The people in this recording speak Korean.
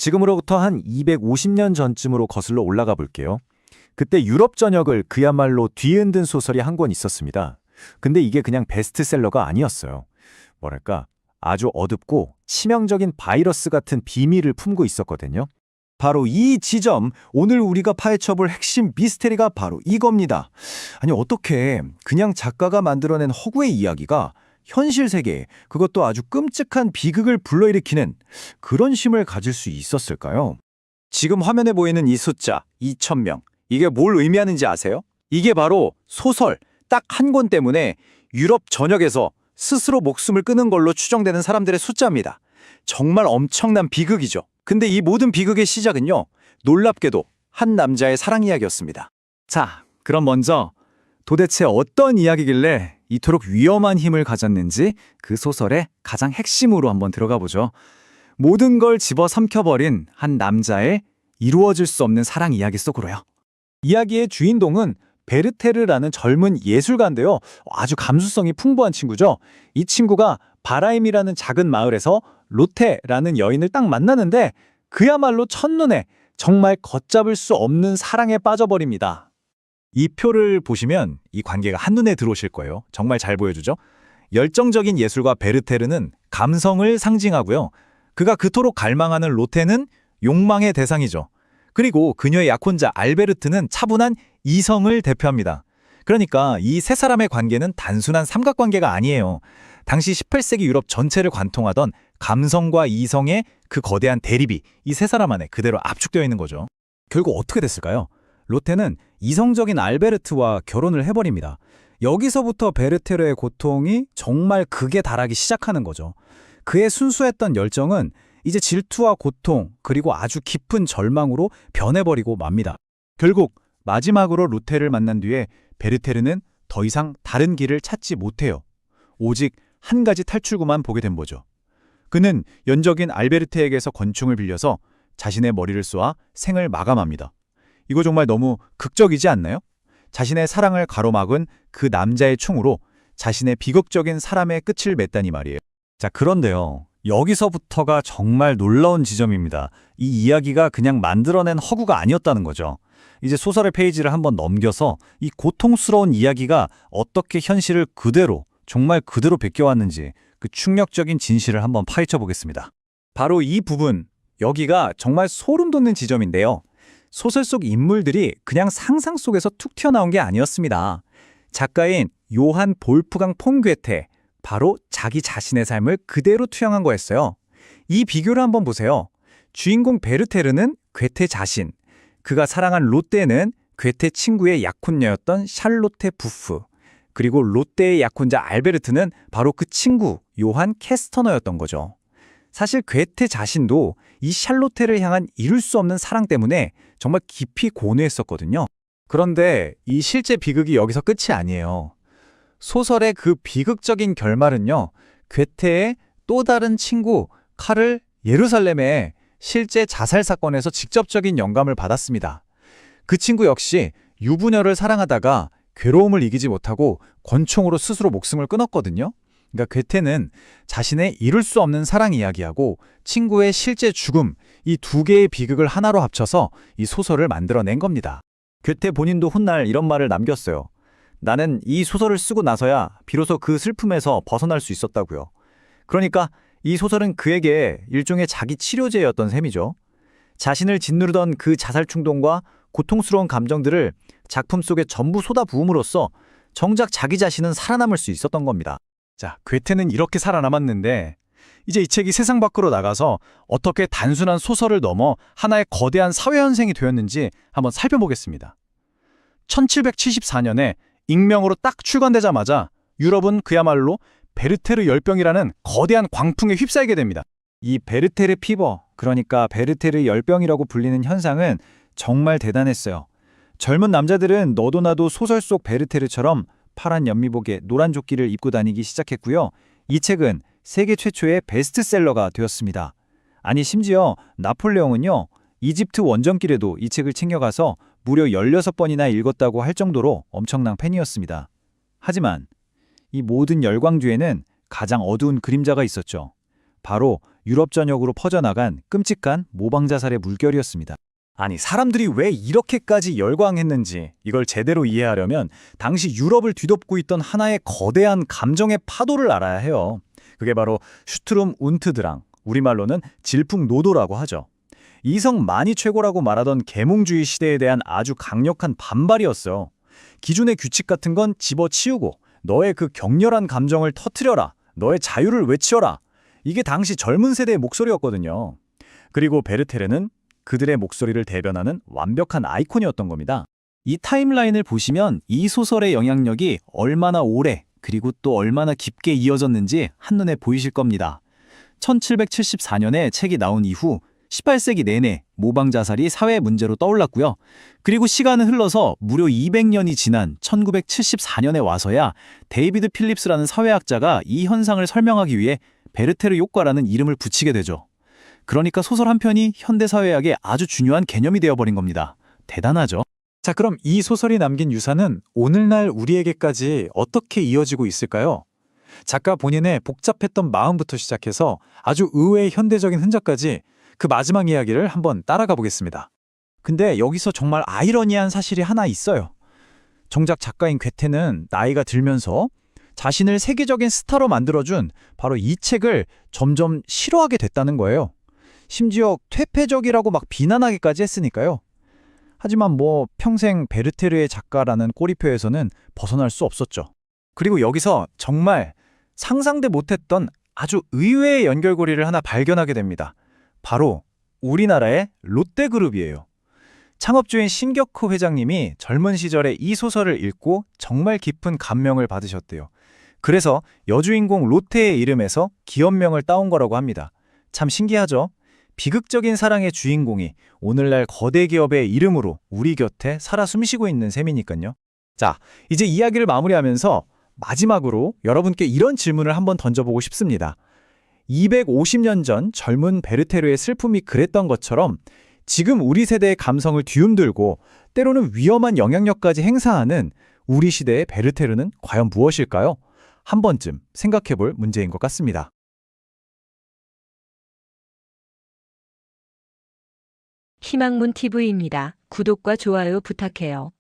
지금으로부터 한 250년 전쯤으로 거슬러 올라가 볼게요. 그때 유럽 전역을 그야말로 뒤흔든 소설이 한 권 있었습니다. 근데 이게 그냥 베스트셀러가 아니었어요. 뭐랄까, 아주 어둡고 치명적인 바이러스 같은 비밀을 품고 있었거든요. 바로 이 지점, 오늘 우리가 파헤쳐볼 핵심 미스테리가 바로 이겁니다. 아니, 어떻게 그냥 작가가 만들어낸 허구의 이야기가 현실 세계에, 그것도 아주 끔찍한 비극을 불러일으키는 그런 힘을 가질 수 있었을까요? 지금 화면에 보이는 이 숫자, 2,000명. 이게 뭘 의미하는지 아세요? 이게 바로 소설 딱 한 권 때문에 유럽 전역에서 스스로 목숨을 끊은 걸로 추정되는 사람들의 숫자입니다. 정말 엄청난 비극이죠. 근데 이 모든 비극의 시작은요, 놀랍게도 한 남자의 사랑 이야기였습니다. 자, 그럼 먼저 도대체 어떤 이야기길래 이토록 위험한 힘을 가졌는지 그 소설의 가장 핵심으로 한번 들어가 보죠. 모든 걸 집어삼켜버린 한 남자의 이루어질 수 없는 사랑 이야기 속으로요. 이야기의 주인공은 베르테르라는 젊은 예술가인데요. 아주 감수성이 풍부한 친구죠. 이 친구가 바라임이라는 작은 마을에서 로테라는 여인을 딱 만나는데 그야말로 첫눈에 정말 걷잡을 수 없는 사랑에 빠져버립니다. 이 표를 보시면 이 관계가 한눈에 들어오실 거예요. 정말 잘 보여주죠? 열정적인 예술가 베르테르는 감성을 상징하고요. 그가 그토록 갈망하는 로테는 욕망의 대상이죠. 그리고 그녀의 약혼자 알베르트는 차분한 이성을 대표합니다. 그러니까 이 세 사람의 관계는 단순한 삼각관계가 아니에요. 당시 18세기 유럽 전체를 관통하던 감성과 이성의 그 거대한 대립이 이 세 사람 안에 그대로 압축되어 있는 거죠. 결국 어떻게 됐을까요? 로테는 이성적인 알베르트와 결혼을 해버립니다. 여기서부터 베르테르의 고통이 정말 극에 달하기 시작하는 거죠. 그의 순수했던 열정은 이제 질투와 고통, 그리고 아주 깊은 절망으로 변해버리고 맙니다. 결국 마지막으로 로테를 만난 뒤에 베르테르는 더 이상 다른 길을 찾지 못해요. 오직 한 가지 탈출구만 보게 된 거죠. 그는 연적인 알베르트에게서 권총을 빌려서 자신의 머리를 쏘아 생을 마감합니다. 이거 정말 너무 극적이지 않나요? 자신의 사랑을 가로막은 그 남자의 총으로 자신의 비극적인 사람의 끝을 맺다니 말이에요. 자, 그런데요. 여기서부터가 정말 놀라운 지점입니다. 이 이야기가 그냥 만들어낸 허구가 아니었다는 거죠. 이제 소설의 페이지를 한번 넘겨서 이 고통스러운 이야기가 어떻게 현실을 그대로, 정말 그대로 베껴왔는지 그 충격적인 진실을 한번 파헤쳐 보겠습니다. 바로 이 부분, 여기가 정말 소름 돋는 지점인데요. 소설 속 인물들이 그냥 상상 속에서 툭 튀어나온 게 아니었습니다. 작가인 요한 볼프강 폰 괴테, 바로 자기 자신의 삶을 그대로 투영한 거였어요. 이 비교를 한번 보세요. 주인공 베르테르는 괴테 자신, 그가 사랑한 로테는 괴테 친구의 약혼녀였던 샬로테 부프, 그리고 로테의 약혼자 알베르트는 바로 그 친구 요한 캐스터너였던 거죠. 사실 괴테 자신도 이 샬로테를 향한 이룰 수 없는 사랑 때문에 정말 깊이 고뇌했었거든요. 그런데 이 실제 비극이 여기서 끝이 아니에요. 소설의 그 비극적인 결말은요, 괴테의 또 다른 친구 칼을 예루살렘의 실제 자살 사건에서 직접적인 영감을 받았습니다. 그 친구 역시 유부녀를 사랑하다가 괴로움을 이기지 못하고 권총으로 스스로 목숨을 끊었거든요. 그러니까 괴테는 자신의 이룰 수 없는 사랑 이야기하고 친구의 실제 죽음, 이 두 개의 비극을 하나로 합쳐서 이 소설을 만들어낸 겁니다. 괴테 본인도 훗날 이런 말을 남겼어요. 나는 이 소설을 쓰고 나서야 비로소 그 슬픔에서 벗어날 수 있었다고요. 그러니까 이 소설은 그에게 일종의 자기 치료제였던 셈이죠. 자신을 짓누르던 그 자살 충동과 고통스러운 감정들을 작품 속에 전부 쏟아부음으로써 정작 자기 자신은 살아남을 수 있었던 겁니다. 자, 괴테는 이렇게 살아남았는데 이제 이 책이 세상 밖으로 나가서 어떻게 단순한 소설을 넘어 하나의 거대한 사회현생이 되었는지 한번 살펴보겠습니다. 1774년에 익명으로 딱 출간되자마자 유럽은 그야말로 베르테르 열병이라는 거대한 광풍에 휩싸이게 됩니다. 이 베르테르 피버, 그러니까 베르테르 열병이라고 불리는 현상은 정말 대단했어요. 젊은 남자들은 너도 나도 소설 속 베르테르처럼 파란 연미복에 노란 조끼를 입고 다니기 시작했고요. 이 책은 세계 최초의 베스트셀러가 되었습니다. 아니, 심지어 나폴레옹은요, 이집트 원정길에도 이 책을 챙겨가서 무려 16번이나 읽었다고 할 정도로 엄청난 팬이었습니다. 하지만 이 모든 열광 뒤에는 가장 어두운 그림자가 있었죠. 바로 유럽 전역으로 퍼져나간 끔찍한 모방자살의 물결이었습니다. 아니, 사람들이 왜 이렇게까지 열광했는지 이걸 제대로 이해하려면 당시 유럽을 뒤덮고 있던 하나의 거대한 감정의 파도를 알아야 해요. 그게 바로 슈트룸 운트드랑, 우리말로는 질풍노도라고 하죠. 이성 만이 최고라고 말하던 계몽주의 시대에 대한 아주 강력한 반발이었어요. 기존의 규칙 같은 건 집어치우고 너의 그 격렬한 감정을 터뜨려라, 너의 자유를 외치어라. 이게 당시 젊은 세대의 목소리였거든요. 그리고 베르테르는 그들의 목소리를 대변하는 완벽한 아이콘이었던 겁니다. 이 타임라인을 보시면 이 소설의 영향력이 얼마나 오래 그리고 또 얼마나 깊게 이어졌는지 한눈에 보이실 겁니다. 1774년에 책이 나온 이후 18세기 내내 모방자살이 사회 문제로 떠올랐고요. 그리고 시간은 흘러서 무려 200년이 지난 1974년에 와서야 데이비드 필립스라는 사회학자가 이 현상을 설명하기 위해 베르테르 효과라는 이름을 붙이게 되죠. 그러니까 소설 한 편이 현대사회학의 아주 중요한 개념이 되어버린 겁니다. 대단하죠? 자, 그럼 이 소설이 남긴 유산은 오늘날 우리에게까지 어떻게 이어지고 있을까요? 작가 본인의 복잡했던 마음부터 시작해서 아주 의외의 현대적인 흔적까지 그 마지막 이야기를 한번 따라가 보겠습니다. 근데 여기서 정말 아이러니한 사실이 하나 있어요. 정작 작가인 괴테는 나이가 들면서 자신을 세계적인 스타로 만들어준 바로 이 책을 점점 싫어하게 됐다는 거예요. 심지어 퇴폐적이라고 막 비난하기까지 했으니까요. 하지만 평생 베르테르의 작가라는 꼬리표에서는 벗어날 수 없었죠. 그리고 여기서 정말 상상도 못했던 아주 의외의 연결고리를 하나 발견하게 됩니다. 바로 우리나라의 롯데그룹이에요. 창업주인 신격호 회장님이 젊은 시절에 이 소설을 읽고 정말 깊은 감명을 받으셨대요. 그래서 여주인공 롯데의 이름에서 기업명을 따온 거라고 합니다. 참 신기하죠? 비극적인 사랑의 주인공이 오늘날 거대 기업의 이름으로 우리 곁에 살아 숨쉬고 있는 셈이니까요. 자, 이제 이야기를 마무리하면서 마지막으로 여러분께 이런 질문을 한번 던져보고 싶습니다. 250년 전 젊은 베르테르의 슬픔이 그랬던 것처럼 지금 우리 세대의 감성을 뒤흔들고 때로는 위험한 영향력까지 행사하는 우리 시대의 베르테르는 과연 무엇일까요? 한 번쯤 생각해볼 문제인 것 같습니다. 희망문 TV입니다. 구독과 좋아요 부탁해요.